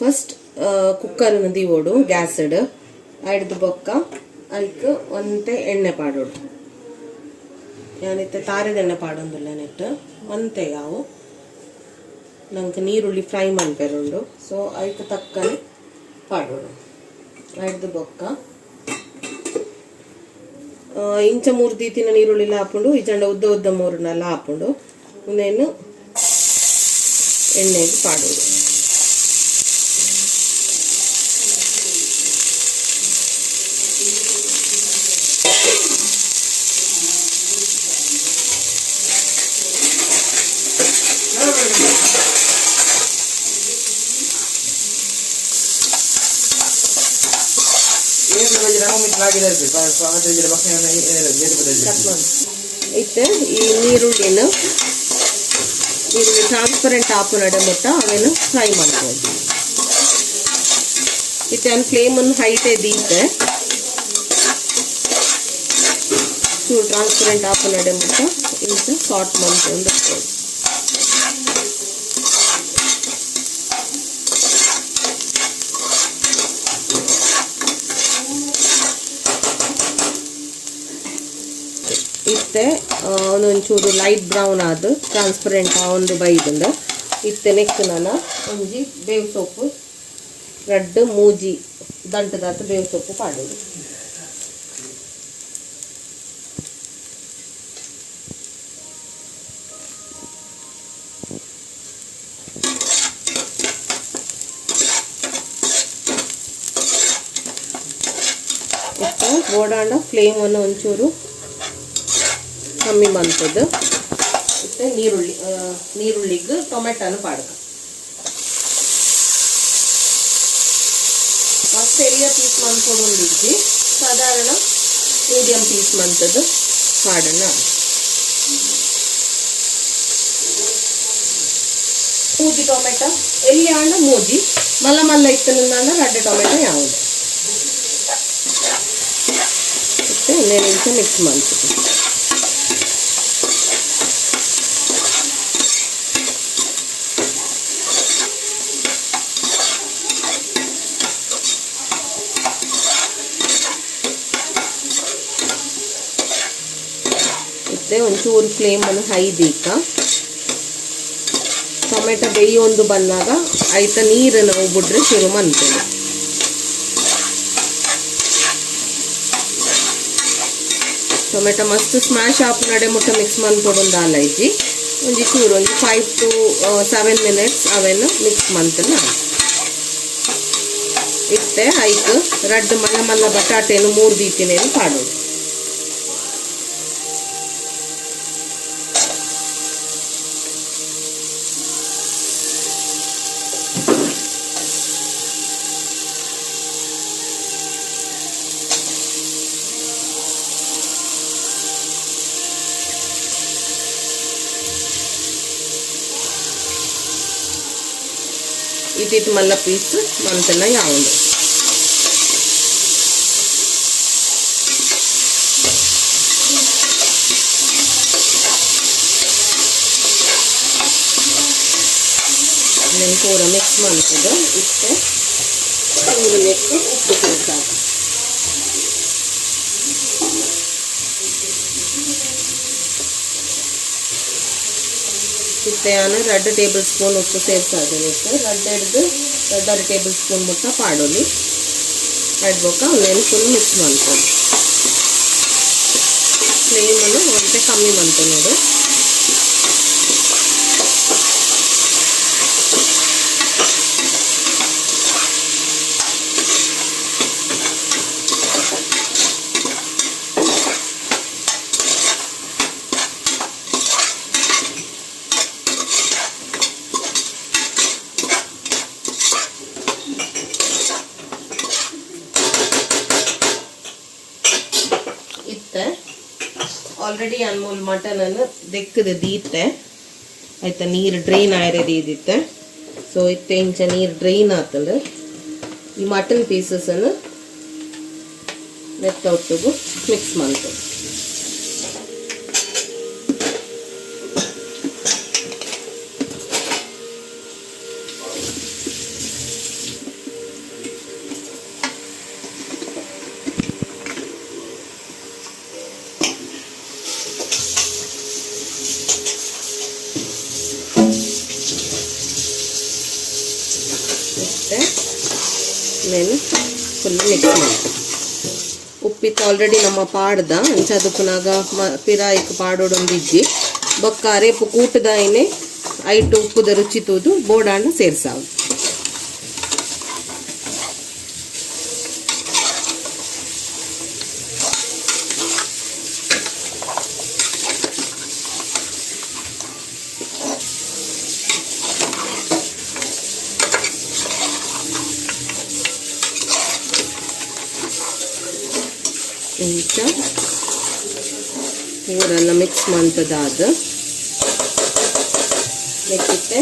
First cooker ದೀವೋಡು gas ಐಡ್ದು ಬೊಕ್ಕ ಅದಕ್ಕೆ ಒಂತೆ ಎಣ್ಣೆ ಪಾಡೋಡು ಯಾನಿತ್ತೆ ತಾರೆದ ಎಣ್ಣೆ ಪಾಡೊಂದಿಲ್ಲ ನೆಟ್ಟು ಒಂತೆ ಯಾವು ನಂಗೆ ನೀರುಳ್ಳಿ ಫ್ರೈ ಮನ್ಪೆರುಂಡು ಸೊ ಅದಕ್ಕೆ ತಕ್ಕನೆ ಪಾಡೋಡು ಐಡ್ದು ಬೊಕ್ಕ ಇಂಚ 3 ದೀತಿನ ನೀರುಳ್ಳಿ ಹಾಕೊಂಡು ಈಚಂಡ ಉದ್ದ ಉದ್ದ ಮೂರನ್ನೆಲ್ಲ ಹಾಕೊಂಡು ಇನ್ನೇನು ಎಣ್ಣೆಗೆ ಪಾಡೋದು ಇತ್ತೆ ಈ ನೀರುಳ್ಳಿ ಟ್ರಾನ್ಸ್ಪರೆಂಟ್ ಆಪು ನಡೆ ಮುಟ್ಟ ಅವೇನು ಫ್ರೈ ಮಾಡ್ಬೋದು ಇತ್ತೆ ಒಂದು ಫ್ಲೇಮನ್ನು ಹೈಟೇ ದೀತೆ ಚೂರು ಟ್ರಾನ್ಸ್ಪರೆಂಟ್ ಆಪು ನಡೆ ಮುಟ್ಟ ಇಂಚ ಸಾಟ್ ಮಾಡ್ಕೊಂಡು ಇತ್ತೆ ಒಂದೊಂಚೂರು ಲೈಟ್ ಬ್ರೌನ್ ಆದ ಟ್ರಾನ್ಸ್ಪರೆಂಟ್ ಒಂದು ಬೈದಂದು ಇತ್ತೆ ನೆಕ್ಸ್ಟ್ ನಾನು ಒಂಜಿ ಬೇವು ಸೊಪ್ಪು ರೆಡ್ ಮೂಜಿ ದಂಟದಾತ ಬೇವು ಸೊಪ್ಪು ಪಾಡೋದು ಇತ್ತೆ ಓಡಾಂಡ ಫ್ಲೇಮನ್ನು ಒಂಚೂರು ಕಮ್ಮಿ ಮಾಡ್ತದೆ ಮತ್ತು ನೀರುಳ್ಳಿಗೆ ಟೊಮೆಟೊನ ಪಾಡ್ಕ ಮಸ್ತ್ ಎರಿಯ ಪೀಸ್ ಮಾಡ್ಕೊಂಡ್ಬಿಟ್ಟು ಸಾಧಾರಣ ಮೀಡಿಯಂ ಪೀಸ್ ಮಂತದ್ದು ಪಾಡೋಣ ಮೂಜಿ ಟೊಮೆಟೊ ಎಲ್ಲಿ ಆಂಡ ಮೂಜಿ ಮಲ್ಲ ಮಲ್ಲ ಇತ್ತನಿಂದ ರಡ್ಡೆ ಟೊಮೆಟೊ ಯಾವುದು ಮತ್ತು ಇನ್ನೇನು ನಿಮಿಷ ಮಿಕ್ಸ್ ಮಾಡ್ತೀವಿ ಒಂಚೂರು ಫ್ಲೇಮನ್ನು ಹೈ ದೀಕ ಟೊಮೆಟೊ ಬೇಯೊಂದು ಬಂದಾಗ ಆಯ್ತ ನೀರನ್ನು ನಾವು ಬಿಡ್ರೆ ಶುರು ಮಾಡ್ತೇವೆ ಟೊಮೆಟೊ ಮಸ್ತ್ ಸ್ಮ್ಯಾಶ್ ಆಪ್ ನಡೆ ಮುಟ್ಟ ಮಿಕ್ಸ್ ಮಾಡ್ಕೊಡೊಂದು ಆಲೈಜಿ ಒಂಜಿ ಚೂರು ಒಂದು 5 to 7 minutes ಅವೆಲ್ಲ ಮಿಕ್ಸ್ ಮಾಡ್ತೇನೆ ನಾನು ಇತ್ತೆ ಐಕ್ ರಡ್ಡ್ ಮಲ್ಲ ಮಲ್ಲ ಬಟಾಟೆನು 3 ದೀತಿನೇನು ಪಾಡೋದು ಇದಿಟ್ಟು ಮಲ್ಲ ಪೀಸ್ ಮಂತೆಲ್ಲ ಯಾವುದು ಪೂರ ಮಿಕ್ಸ್ ಮಾಡ್ತದೆ ಇಷ್ಟೇ ನೆಕ್ಸ್ಟ್ ಉಪ್ಪು ಸೇರ್ಸಾಕು ನಾನು 2 ಟೇಬಲ್ ಸ್ಪೂನ್ ಉಪ್ಪು ಸೇರ್ಸಾದೇನೆ ರಡ್ಡರ ಟೇಬಲ್ ಸ್ಪೂನ್ ಮುಟ್ಟ ಪಾಡೋಲಿ ಇಡ್ಬೇಕ ಅವನ್ನೇನು ಫುಲ್ ಮಿಕ್ಸ್ ಮಾಡ್ಕೊಂಡು ಫ್ಲೇಮನ್ನು ಒಂದೇ ಕಮ್ಮಿ ಮಾಡ್ತೇನೆ ನೋಡು ಆಲ್ರೆಡಿ ಅನ್ಮೂಲ್ ಮಟನ್ ಅನ್ನು ದೆಕ್ಕದ ದೀತೆ ಆಯ್ತಾ ನೀರು ಡ್ರೈನ್ ಆಯ್ರದಿ ಇದಿತ್ತೆ ಸೊ ಇತ್ತೆ ಇಂಚ ನೀರು ಡ್ರೈನ್ ಆತಂದ್ರೆ ಈ ಮಟನ್ ಪೀಸಸ್ ಅನ್ನು ಮೆತ್ತ ಒಟ್ಟಿಗೂ ಮಿಕ್ಸ್ ಮಾಡ್ತೇವೆ ಮತ್ತೆ నేను ಫುಲ್ ಮಿಕ್ಸ್ ಮಾಡಿ ಉಪ್ಪಿತ್ತು ಆಲ್ರೆಡಿ ನಮ್ಮ ಪಾಡ್ದ ಅಂಚದು ಪುನಾಗ ಪಿರಾಯಿಕ್ ಪಾಡೋಡೊಂದಿಜ್ಜಿ ಬೊಕ್ಕ ರೇಪು ಕೂಟದಾಯಿನೇ ಐಟು ಉಪ್ಪುದ ರುಚಿ ತೂದು ಬೋಡಾಂಡ ಸೇರ್ಸಾವು ಇಂಚ ಪೂರೆಲ್ಲ ಮಿಕ್ಸ್ ಮಾಡ್ತದಾದ ನೆಕ್ಕಿತ್ತೆ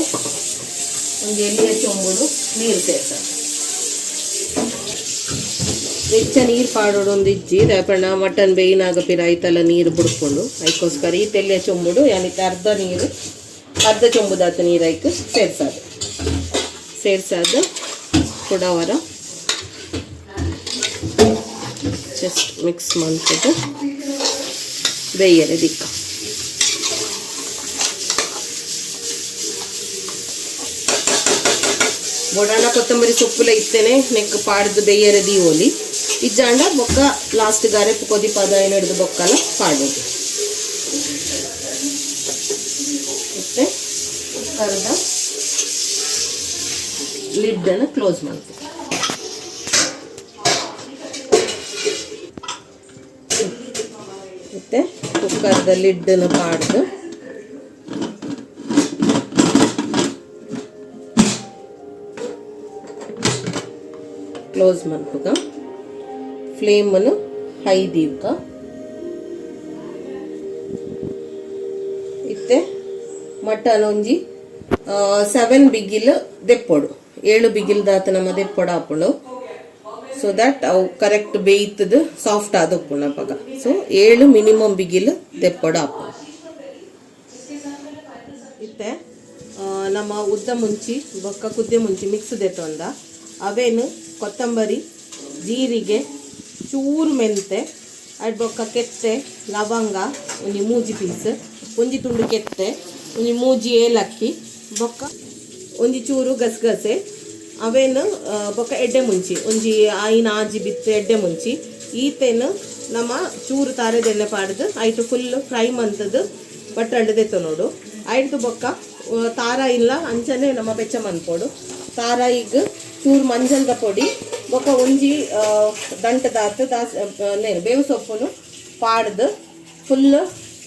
ಒಂದು ಎಲೆಯ ಚೊಂಬುಡು ನೀರು ಸೇರ್ಸ ಹೆಚ್ಚ ನೀರು ಪಾಡೋಡು ಒಂದು ಇಜ್ಜಿ ರೇಪಣ್ಣ ಮಟನ್ ಬೇಯಿನಾಗ ಪಿರ ಐತೆಲ್ಲ ನೀರು ಬಿಡ್ಕೊಂಡು ಅದಕ್ಕೋಸ್ಕರ ಈ ತೆಲ್ಲೆಯ ಚೊಂಬುಡು ಯಾನಿತ್ತೆ ಅರ್ಧ ಚೊಂಬುದಾತ ನೀರು ಐಕ್ ಸೇರ್ಸಾದ ಕೊಡವರ ಜಸ್ಟ್ ಮಿಕ್ಸ್ ಮಾಡ್ಕೊಂಡು ಬೇಯರೆ ದಿಕ್ಕ ಬೊಡಾಣ ಕೊತ್ತಂಬರಿ ಸೊಪ್ಪುಲ ಇತ್ತೇನೆ ನೆಕ್ ಪಾಡ್ದು ಬೇಯರೆ ದೀವೋಲಿ ಇಜ್ಜಾಂಡ ಬೊಕ್ಕ ಲಾಸ್ಟ್ ಗಾರೆ ಕೊದಿ ಪದ ಏನು ಹಿಡಿದು ಬೊಕ್ಕಲ ಪಾಡೋದು ಮತ್ತೆ ಕರ್ದ ಲಿಡ್ಡನ್ನು ಕ್ಲೋಸ್ ಮಾಡ್ತೀವಿ ಮತ್ತೆ ಕುಕ್ಕರ್ದ ಲಿಡ್ಡನ್ನು ಪಾಡ್ದು ಕ್ಲೋಸ್ ಮಾಡ್ಬೇಕ ಫ್ಲೇಮನ್ನು ಹೈ ದೀವ್ಕ ಇತ್ತೆ ಮಟನ್ ಒಂಜಿ 7 ಬಿಗಿಲ್ ದೆಪ್ಪೊಡು 7 ಬಿಗಿಲ್ ದಾತ ನಮ್ಮ ದೆಪ್ಪೊಡು ಹಾಪುಂಡು ಸೊ ದಟ್ ಅವು ಕರೆಕ್ಟ್ ಬೇಯ್ತದ ಸಾಫ್ಟ್ ಆದ ಉಪ್ಪುಣ ಪಗ ಸೊ 7 ಮಿನಿಮಮ್ ಬಿಗಿಲ್ ದೆಪ್ಪೊಡು ಹಾಪುಂಡು ಇತ್ತೆ ನಮ್ಮ ಉದ್ದ ಮುಂಚಿ ಬೊಕ್ಕ ಕುದ್ದೆ ಮುಂಚಿ ಮಿಕ್ಸ್ ದೆತ್ತೊಂದ ಅವೇನು ಕೊತ್ತಂಬರಿ ಜೀರಿಗೆ ಚೂರು ಮೆಂತೆ ಅಡ್ ಬೊಕ್ಕ ಕೆತ್ತೆ ಲವಂಗ ಒಂಜಿ ಮೂಜಿ ಪೀಸ್ ಒಂಜಿ ತುಂಡು ಕೆತ್ತೆ ಒಂಜಿ ಮೂಜಿ ಏಲಕ್ಕಿ ಬೊಕ್ಕ ಒಂಜಿ ಚೂರು ಗಸಗಸೆ ಅವೇನು ಬೊಕ್ಕ ಎಡ್ಡೆ ಮುಂಚಿ ಒಂಜಿ ಆಯಿನ ಆಜಿ ಬಿತ್ತು ಎಡ್ಡೆ ಮುಂಚಿ ಈತೇನು ನಮ್ಮ ಚೂರು ತಾರೆದೆಣ್ಣೆ ಪಾಡ್ದು ಐಟು ಫುಲ್ ಫ್ರೈ ಮಂತದ್ದು ಬಟ್ಟಂಡು ದೆತ್ತು ನೋಡು ಐಟು ಬೊಕ್ಕ ತಾರ ಇಲ್ಲ ಅಂಚನೆ ನಮ್ಮ ಬೆಚ್ಚ ಮನ್ಪೋಡು ತಾರಾಯಿಗೆ ಚೂರು ಮಂಜಲ್ದ ಪೊಡಿ ಬೊಕ್ಕ ಒಂಜಿ ದಂಟದಾತ ಬೇವು ಸೊಪ್ಪುನು ಪಾಡ್ದು ಫುಲ್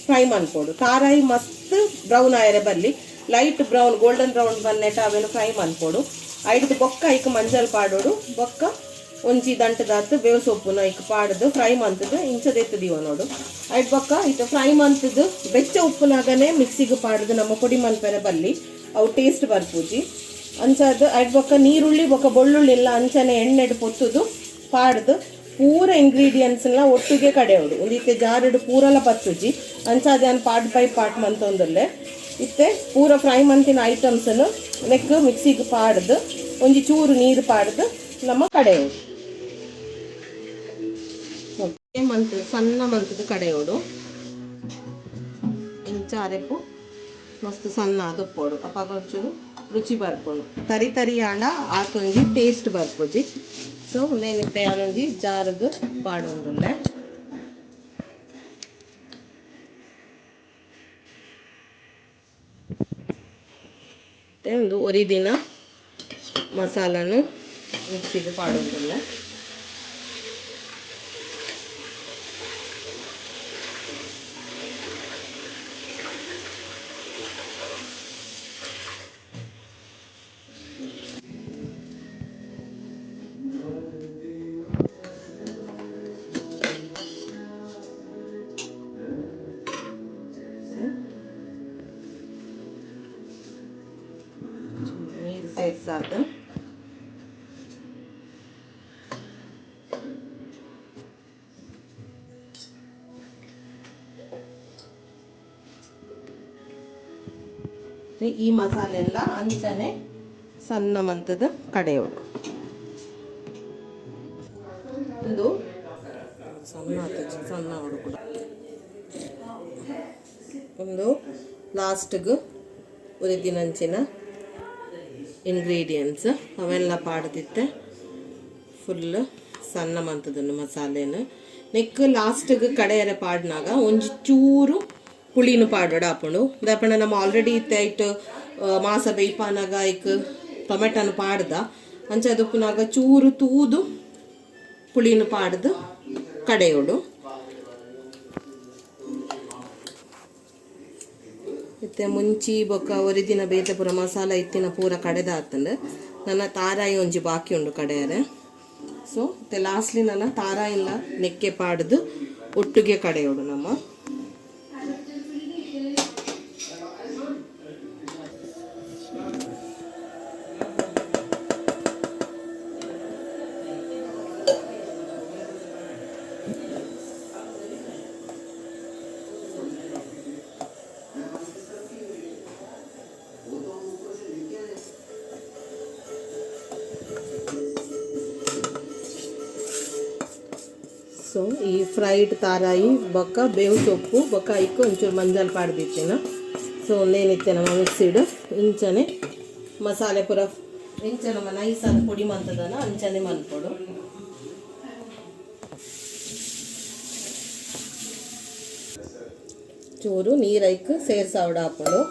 ಫ್ರೈ ಮನ್ಪೋಡು ತಾರಾಯಿ ಮಸ್ತ್ ಬ್ರೌನ್ ಆಯರೆ ಬರಲಿ ಲೈಟ್ ಬ್ರೌನ್ ಗೋಲ್ಡನ್ ಬ್ರೌನ್ ಬನ್ನೆಟ ಅವೇನು ಫ್ರೈ ಮನ್ಪೋಡು ಐದು ಬೊಕ್ಕ ಐಕ್ ಮಂಜಲ್ ಪಾಡೋಡು ಬೊಕ್ಕ ಒಂಜಿ ದಂಟದಾತ ಬೇವು ಸೊಪ್ಪುನ ಐಕ್ ಪಾಡ್ದು ಫ್ರೈ ಮಂತದ್ದು ಇಂಚದೆತ್ತದೀವ ನೋಡು ಐಟ್ ಬೊಕ್ಕ ಇದು ಫ್ರೈ ಮಂತದ್ದು ಬೆಚ್ಚ ಉಪ್ಪುನಾಗನೇ ಮಿಕ್ಸಿಗೆ ಪಾಡ್ದು ನಮ್ಮ ಪೊಡಿ ಮನ್ಪೆರೆ ಬಲ್ಲಿ ಅವು ಟೇಸ್ಟ್ ಬರ್ಪೂಜಿ ಅಂಚದು ಐಟ್ ಬೊಕ್ಕ ನೀರುಳ್ಳಿ ಬೊಕ್ಕ ಬೆಳ್ಳುಳ್ಳಿ ಎಲ್ಲ ಅಂಚನೆ ಎಣ್ಣೆಡು ಪೊತ್ತುದು ಪಾಡ್ದು ಪೂರ ಇಂಗ್ರೀಡಿಯೆಂಟ್ಸ್ನ ಒಟ್ಟಿಗೆ ಕಡೆಯೋಡು ಒಂದಿತ್ತೆ ಜಾರಡು ಪೂರಲ ಪತ್ತುಜಿ ಅಂಚಾದ ಪಾಟ್ ಬೈ ಪಾಟ್ ಮಂತೊಂದಲ್ಲೇ ಇತ್ತೆ ಪೂರ ಫ್ರೈ ಮಂತಿನ ಐಟಮ್ಸನ್ನು ನೆಕ್ ಮಿಕ್ಸಿಗೆ ಪಾಡ್ದು ಒಂಜಿ ಚೂರು ನೀರು ಪಾಡ್ದು ನಮ್ಮ ಕಡೆಯೋಡು ಮಂತ್ ಸಣ್ಣ ಮಂತದ ಕಡೆಯೋಡು ಇಂಚ ಅರೆಪು ಮಸ್ತ್ ಸಣ್ಣ ಅದಪ್ಪೋಡು ಅಪ್ಪ ಒಂಚೂರು ರುಚಿ ಬರ್ಪೋಡು ತರಿ ತರಿ ಆಂಡ ಆತೊಂಜಿ ಟೇಸ್ಟ್ ಬರ್ಪೋಜಿ ಸೊ ನೇನಿತ್ತೆ ಯಾನೊಂಜಿ ಜಾರದು ಪಾಡೊಂದುಲ್ಲೆ ಒಂದು ಒರಿದಿನ ಮಸಾಲನು ಮಿಕ್ಸಿಗೆ ಪಾಡೋದಿಲ್ಲ ನೀರು ಸೇರ್ಸಾದ ಈ ಮಸಾಲೆ ಎಲ್ಲ ಅಂಚನೆ ಸಣ್ಣ ಮಂತದ ಕಡೆಯೋಡು ಒಂದು ಸಣ್ಣ ಅವಡು ಕೂಡ ಒಂದು ಲಾಸ್ಟ್ಗೆ ಉರಿದಿನಂಚಿನ ಇಂಗ್ರೀಡಿಯೆಂಟ್ಸ್ ಅವೆಲ್ಲ ಪಾಡ್ದಿತ್ತೆ ಫುಲ್ ಸಣ್ಣ ಮಂತದನ್ನು ಮಸಾಲೆನ ನೆಕ್ ಲಾಸ್ಟ್ಗೆ ಕಡೆಯರೆ ಪಾಡ್ನಾಗ ಒಂಜಿ ಚೂರು ಪುಳಿನ ಪಾಡೋಡು ಹಾಪುಂಡು ದಾಪಣ ನಮ್ಮ ಆಲ್ರೆಡಿ ಇತ್ತು ಮಾಸ ಬೇಯ್ಪಾನಾಗ ಐಕ್ ಟೊಮೆಟೊನ ಪಾಡ್ದ ಅಂಚದಪ್ಪನಾಗ ಚೂರು ತೂದು ಪುಳಿನ ಪಾಡ್ದು ಕಡೆಯೋಡು ಇತ್ತೆ ಮುಂಚಿ ಬೊಕ್ಕ ಒರಿದಿನ ಬೇತೆ ಪೂರ ಮಸಾಲ ಇತ್ತಿನ ಪೂರ ಕಡೆದ ಆತಂಡು ನನ್ನ ತಾರಾಯಿ ಒಂಜಿ ಬಾಕಿ ಉಂಡು ಕಡೆಯರೆ ಸೊ ಮತ್ತೆ ಲಾಸ್ಟ್ಲಿ ನನ್ನ ತಾರಾಯಿಲ್ಲ ನೆಕ್ಕೆ ಪಾಡ್ದು ಒಟ್ಟಿಗೆ ಕಡೆಯೋಡು ನಮ್ಮ ಸೊ ಈ ಫ್ರೈಡ್ ತಾರಾಯಿ ಬೊಕ್ಕ ಬೇವು ಸೊಪ್ಪು ಬೊಕ್ಕ ಐಕ್ ಒಂಚೂರು ಮಂಜಲ್ ಪಾಡ್ದಿತ್ತೇನ ಸೊ ಒಂದೇನಿತ್ತೆ ನಮ್ಮ ಮಿಕ್ಸಿಡ್ ಇಂಚನೆ ಮಸಾಲೆ ಪೂರ ಇಂಚ ನಮ್ಮ ನೈಸಾದ ಪುಡಿ ಮಂತದನ ಅಂಚನೆ ಮಲ್ಪೊಡು ಚೂರು ನೀರೈಕ್ ಸೇರ್ಸಾವಡ ಹಾಕೊಂಡು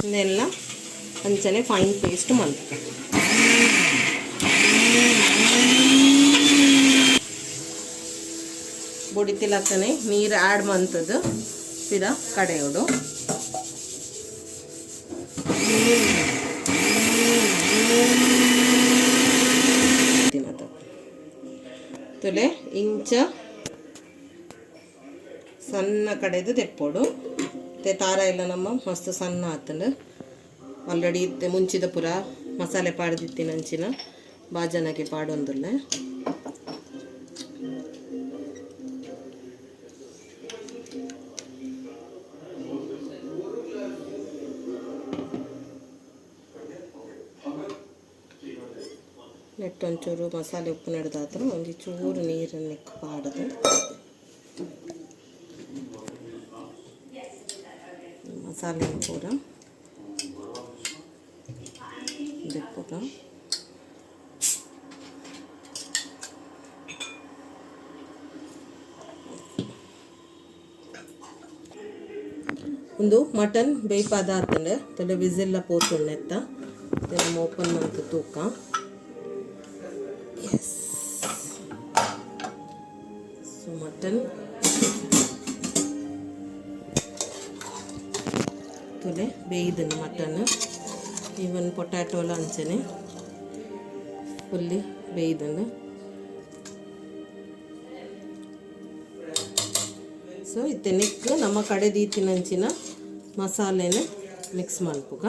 ಇದೆಲ್ಲ ಅಂಚನೆ ಫೈನ್ ಪೇಸ್ಟ್ ಮಂತ್ ಬೊಡಿತಿಲಕ್ಕನೆ ನೀರು ಆ್ಯಡ್ ಮಂತದ್ದು ಪಿರ ಕಡೆಯೋಡು ತುಲೆ ಇಂಚ ಸಣ್ಣ ಕಡೆದು ತೆಪ್ಪೋಡು ಮತ್ತೆ ತಾರ ಎಲ್ಲ ನಮ್ಮ ಮಸ್ತ್ ಸಣ್ಣ ಆತಂಡು ಆಲ್ರೆಡಿ ಮುಂಚಿದ ಪುರ ಮಸಾಲೆ ಪಾಡ್ದಿತ್ತಿನ ಅಂಚಿನ ಬಾಜನಗೆ ಪಾಡೊಂದುಲ್ಲ ನೆಟ್ಟೊಂಚೂರು ಮಸಾಲೆ ಉಪ್ಪು ನೆಡ್ದಾತ್ರ ಒಂದು ಚೂರು ನೀರನ್ನು ಪಾಡದು ಮಸಾಲೆ ಪೂರ ಪೂರ ಒಂದು ಮಟನ್ ಬೇಯ್ಪಾದ ಆತಂಡೆ ತಲೆ ವಿಸಿಲ್ಲ ಪೋತುಣ್ಣೆತ್ತ ನಮ್ಮ ಓಪನ್ ಮಂತ್ ತೂಕ ಎಸ್ ಸೊ ಮಟನ್ ತುಲೆ ಬೇಯ್ದನು ಮಟನ್ ಈವನ್ ಪೊಟ್ಯಾಟೋಲ ಅಂಚನೆ ಫುಲ್ಲಿ ಬೇಯ್ದನು ಸೊ ಇತ್ತೆ ನೆಕ್ ನಮ್ಮ ಕಡೆ ದೀತಿನಂಚಿನ ಮಸಾಲೆನ ಮಿಕ್ಸ್ ಮಲ್ಪುಗ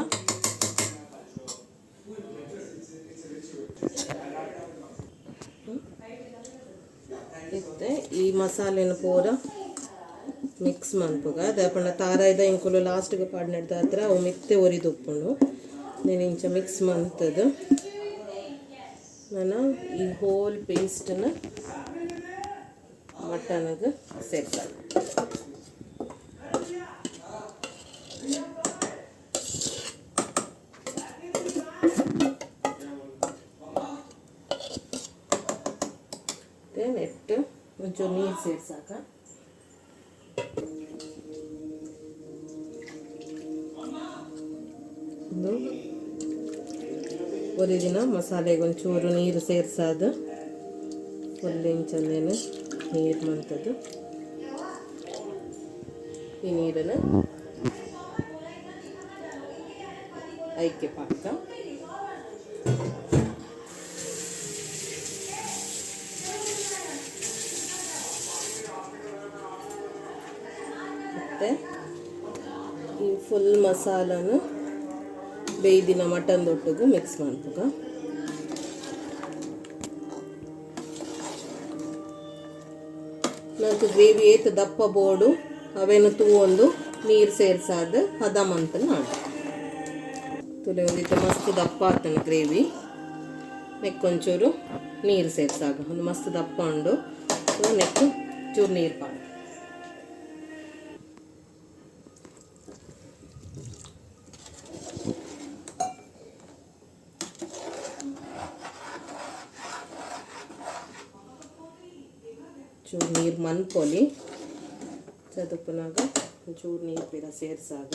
ಇತ್ತೆ ಈ ಮಸಾಲೆನ ಪೂರ ಮಿಕ್ಸ್ ಮನ್ಪುಗ ದಾಪಂಡ ತಾರಾಯ್ದ ಇಂಕುಲು ಲಾಸ್ಟ್ಗೆ ಪಾಡ್ನೆಡ್ದ ಹತ್ರ ಅವು ಮಿತ್ತೆ ಒರಿದುಪ್ಪುಂಡು నేను ఇంచ ಮಿಕ್ಸ್ ಮಂತದು ನಾನು ಈ ಹೋಲ್ ಪೇಸ್ಟನ್ನು ಮಟನ್ಗೆ ಸೇರ್ಸಾಗ ನೆಟ್ಟು ಒಂಚೂರು ನೀರು ಸೇರ್ಸಾಕ ಒಂದು ಒರಿದಿನ ಮಸಾಲೆಗೆ ಒಂಚೂರು ನೀರು ಸೇರ್ಸಾದ ಫುಲ್ ಇಂಚಂದೇನು ನೀರು ಮಂತದ್ದು ಈ ನೀರನ್ನು ಐಕ್ಯ ಪಾಕ ಮತ್ತು ಈ ಫುಲ್ ಮಸಾಲನು ಬೇಯ್ದಿನ ಮಟನ್ ದೊಟ್ಟಿಗೂ ಮಿಕ್ಸ್ ಮಾಡ್ಬೇಕ నాకు ಗ್ರೇವಿ ಏತ್ ದಪ್ಪ ಬೋಡು ಅವೇನು ತೂವೊಂದು ನೀರು ಸೇರ್ಸಾದ ಹದ ಮಂತನ ತುಲೆ ಒಂದಿತ್ತು ಮಸ್ತ್ ದಪ್ಪ ಆಗ್ತಾನೆ ಗ್ರೇವಿ ನೆಕ್ ಒಂಚೂರು ನೀರು ಸೇರ್ಸಾಗ ಒಂದು ಮಸ್ತ್ ದಪ್ಪ ಉಂಡು. ನೆಕ್ ಚೂರು ನೀರು ಪಾಡು. ಚೂರು ನೀರು ಮನ್ಪೊಲಿ ಚದುಪ್ಪನಾಗ ಚೂರು ನೀರು ಪೀರ ಸೇರ್ಸಾಗ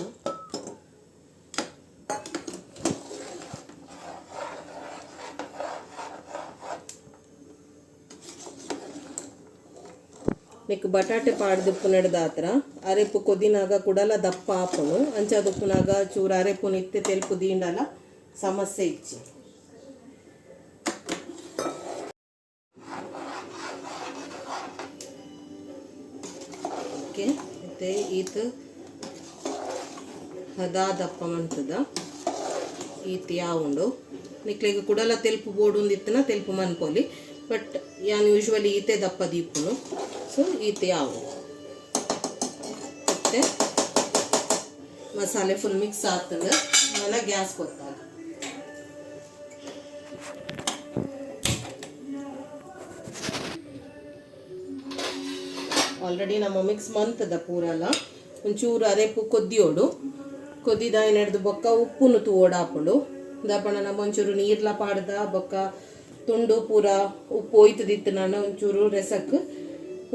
ನೆಕ್ ಬಟಾಟೆ ಪಾಡ್ದುಪ್ಪು ನಡೆದಾತ್ರ ಅರೆಪು ಕೊದಿನಾಗ ಕುಡಲ ದಪ್ಪ ಆಪುನು ಅಂಚದುಪ್ಪುನಾಗ ಚೂರು ಅರೆಪು ನಿತ್ಯ ತೆಲ್ಪು ದೀಂಡಲ ಸಮಸ್ಯೆ ಇಚ್ಚಿ. ಓಕೆ ಮತ್ತೆ ಈತ ಹದಾದಪ್ಪ ಮಂತದ ಈತ ಯಾವುಂಡು ನಿಕ್ಲಿಗೆ ಕುಡಲ ತೆಲ್ಪು ಬೋಡುಂದಿತ್ತನ ತೆಲ್ಪು ಮನ್ಪೊಲಿ ಬಟ್ ಯಾನ್ ಯೂಶ್ವಲಿ ಈತೆ ದಪ್ಪ ದೀಪುನು. ಸೊ ಈತ ಯಾವುದು ಮತ್ತೆ ಮಸಾಲೆ ಫುಲ್ ಮಿಕ್ಸ್ ಆಗ್ತದೆ. ಆಮೇಲೆ ಗ್ಯಾಸ್ ಕೊತ್ತಾಗ ಆಲ್ರೆಡಿ ನಮ್ಮ ಮಿಕ್ಸ್ ಮಂತದ ಪೂರಲ್ಲ ಒಂಚೂರು ಅರೆಪು ಕೊದ್ದಿಯೋಡು ಕೊದ್ದಿದ ಏನಿಡ್ದು ಬೊಕ್ಕ ಉಪ್ಪುನು ತೂಡಾಪುಂಡು ದಪ್ಪಣ ನಮ್ಮ ಒಂಚೂರು ನೀರ್ಲ ಪಾಡ್ದ ಬೊಕ್ಕ ತುಂಡು ಪೂರ ಉಪ್ಪು ಒಯ್ತದಿತ್ತು. ನಾನು ಒಂಚೂರು ರೆಸಕ್ಕೆ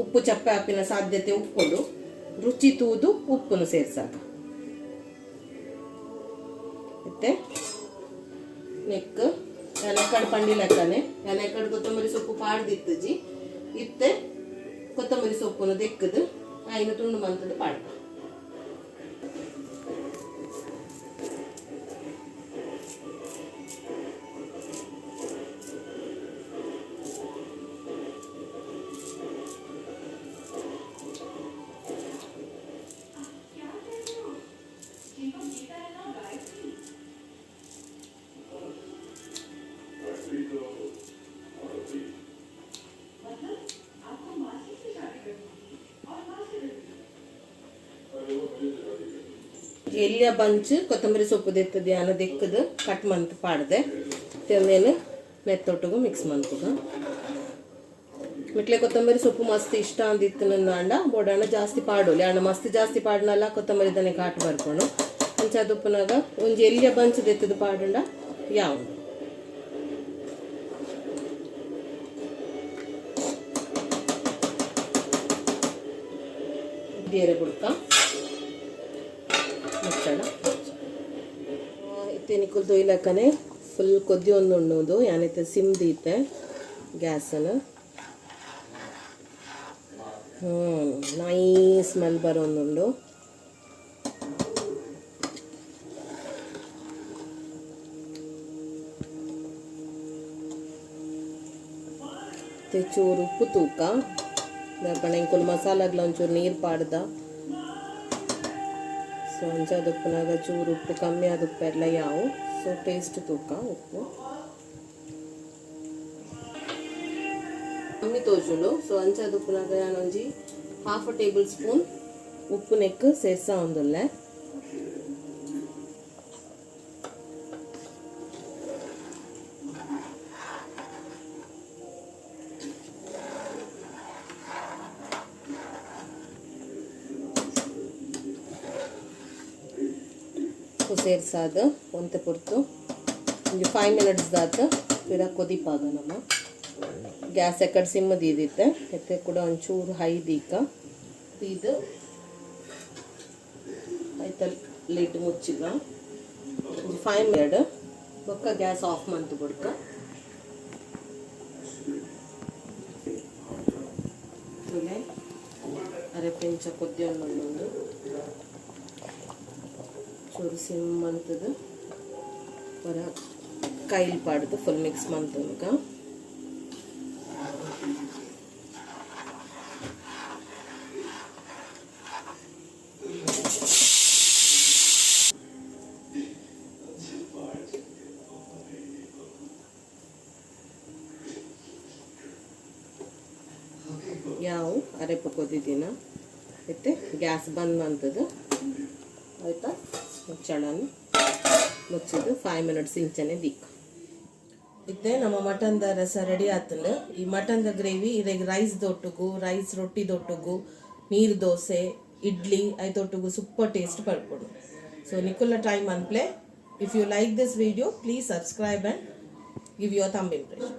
ಉಪ್ಪು ಚಪ್ಪೆ ಹಾಪಿನ ಸಾಧ್ಯತೆ ಉಪ್ಪುಡು ರುಚಿ ತೂದು ಉಪ್ಪುನು ಸೇರ್ಸಾಕ ಮತ್ತೆ ನೆಕ್ ಎಲೆಕಡ್ ಪಂಡಿ ಲೆಕ್ಕನೆ ಎಲೆಕಡ್ ಕೊತ್ತಂಬರಿ ಸೊಪ್ಪು ಪಾಡ್ದಿತ್ತಜಿ ಇತ್ತೆ ಕೊತ್ತಂಬರಿ ಸೊಪ್ಪುನು ದೆಕ್ಕದು ಐನು ತುಂಡು ಮಂತದ ಪಾಡ. ಎಲ್ಲಿಯ ಬಂಚ್ ಕೊತ್ತಂಬರಿ ಸೊಪ್ಪು ದೆತ್ತದ ಅನ್ನ ದೆಕ್ಕದು ಕಟ್ ಮಂತ್ ಪಾಡ್ದೆ ತೆಂದೇನು ಮೆತ್ತೊಟ್ಟಿಗೂ ಮಿಕ್ಸ್ ಮಂತದ ಮಿಟ್ಲೆ ಕೊತ್ತಂಬರಿ ಸೊಪ್ಪು ಮಸ್ತ್ ಇಷ್ಟ ಅಂದಿತ್ತು ನನ್ನ ಅಂಡ ಬೋಡಣ್ಣ ಜಾಸ್ತಿ ಪಾಡೋಲಿ ಅಣ್ಣ ಮಸ್ತ್ ಜಾಸ್ತಿ ಪಾಡ್ನಲ್ಲ ಕೊತ್ತಂಬರಿ ದನೆ ಕಾಟು ಬರ್ಕೊಂಡು ಅಂಚದುಪ್ಪನಾಗ ಒಂಜಿ ಎಲ್ಲಿಯ ಬಂಚ್ ದೆತ್ತದ ಪಾಡಂಡ ಯಾವುದು ಬೇರೆ ಬುಡ್ಕ ಮುಚ್ಚಳ ಇತ್ತೇನಿಕ್ಕಲ್ ತೊಯ್ಲಕ್ಕನೆ ಫುಲ್ ಕೊದ್ದಿ ಒಂದು ಉಣ್ಣೋದು ಯಾನೈತೆ ಸಿಮ್ದೀತೆ ಗ್ಯಾಸನ್ನು ನೈಸ್ ಸ್ಮೆಲ್ ಬರೋಂದುಂಡು. ಚೂರು ಉಪ್ಪು ತೂಕ ದಪ್ಪಣ ಇಂಕೊಲ್ ಮಸಾಲಾಗ್ಲ ಒಂಚೂರು ನೀರು ಪಾಡ್ದ ಸೊ ಅಂಚದುಪ್ಪನಾಗ ಚೂರು ಉಪ್ಪು ಕಮ್ಮಿ ಆದ ಉಪ್ಪು ಎಲ್ಲ ಯಾವು ಸೊ ಟೇಸ್ಟ್ ತೂಕ ಉಪ್ಪು ಕಮ್ಮಿ ತೋಜುಂಡು. ಸೊ ಅಂಚದುಪ್ಪನಾಗ ನಾನೊಂಜಿ 1/2 ಟೇಬಲ್ ಸ್ಪೂನ್ ಉಪ್ಪು ನೆಕ್ ಸೇರ್ಸ ಒಂದುಲ್ಲೆ ಸೇರ್ಸಾದ ಒಂತೆ ಪುರ್ತು ಒಂದು 5 ಮಿನಿಟ್ಸ್ ದಾತ ಪಿರ ಕೊದಿಪಾಗ ನಮ್ಮ ಗ್ಯಾಸ್ ಎಕಡೆ ಸಿಮ್ ದೀದಿತ್ತೆ ಎತ್ತೆ ಕೂಡ ಒಂಚೂರು ಹೈ ದೀಕ ಇದು ಆಯ್ತಲ್ ಲಿಡ್ ಮುಚ್ಚಿಗ ಒಂದು 5 ಮಿನಿಟ್ ಬೊಕ್ಕ ಗ್ಯಾಸ್ ಆಫ್ ಮಂತು ಬುಡ್ಕ ಅರೆ ಪೆಂಚ ಕೊದ್ದಿ ಒಂದು ಚೂರು ಸಿಮ್ ಮಂತದ ಹೊರ ಕೈಲಿ ಪಾಡ್ದು ಫುಲ್ ಮಿಕ್ಸ್ ಮಂತನಕ ಯಾವ ಅರೆಪು ಕೊದ್ದಿದ್ದೀನ ಮತ್ತೆ ಗ್ಯಾಸ್ ಬಂದ್ ಮಂತದ ಆಯ್ತಾ ಮುಚ್ಚಳನ್ನು ಮುಚ್ಚಿದ್ದು 5 ಮಿನಿಟ್ಸ್ ಇಂಚನೆ ದಿಕ್ಕ ಇತ್ತೆ ನಮ್ಮ ಮಟನ್ದ ರಸ ರೆಡಿ ಆತಂಡು ಈ ಮಟನ್ದ ಗ್ರೇವಿ ಇರೆಗ್ ರೈಸ್ ದೊಟ್ಟುಗು ರೈಸ್ ರೊಟ್ಟಿ ದೊಟ್ಟುಗು ನೀರು ದೋಸೆ ಇಡ್ಲಿ ಐತೊಟ್ಟುಗು ಸೂಪರ್ ಟೇಸ್ಟ್ ಪಡ್ಪುಡು. ಸೊ ನಿಕುಲ್ಲ ಟ್ರೈ ಮನ್ಪ್ಲೆ. If you like this video please subscribe and give your thumb impression.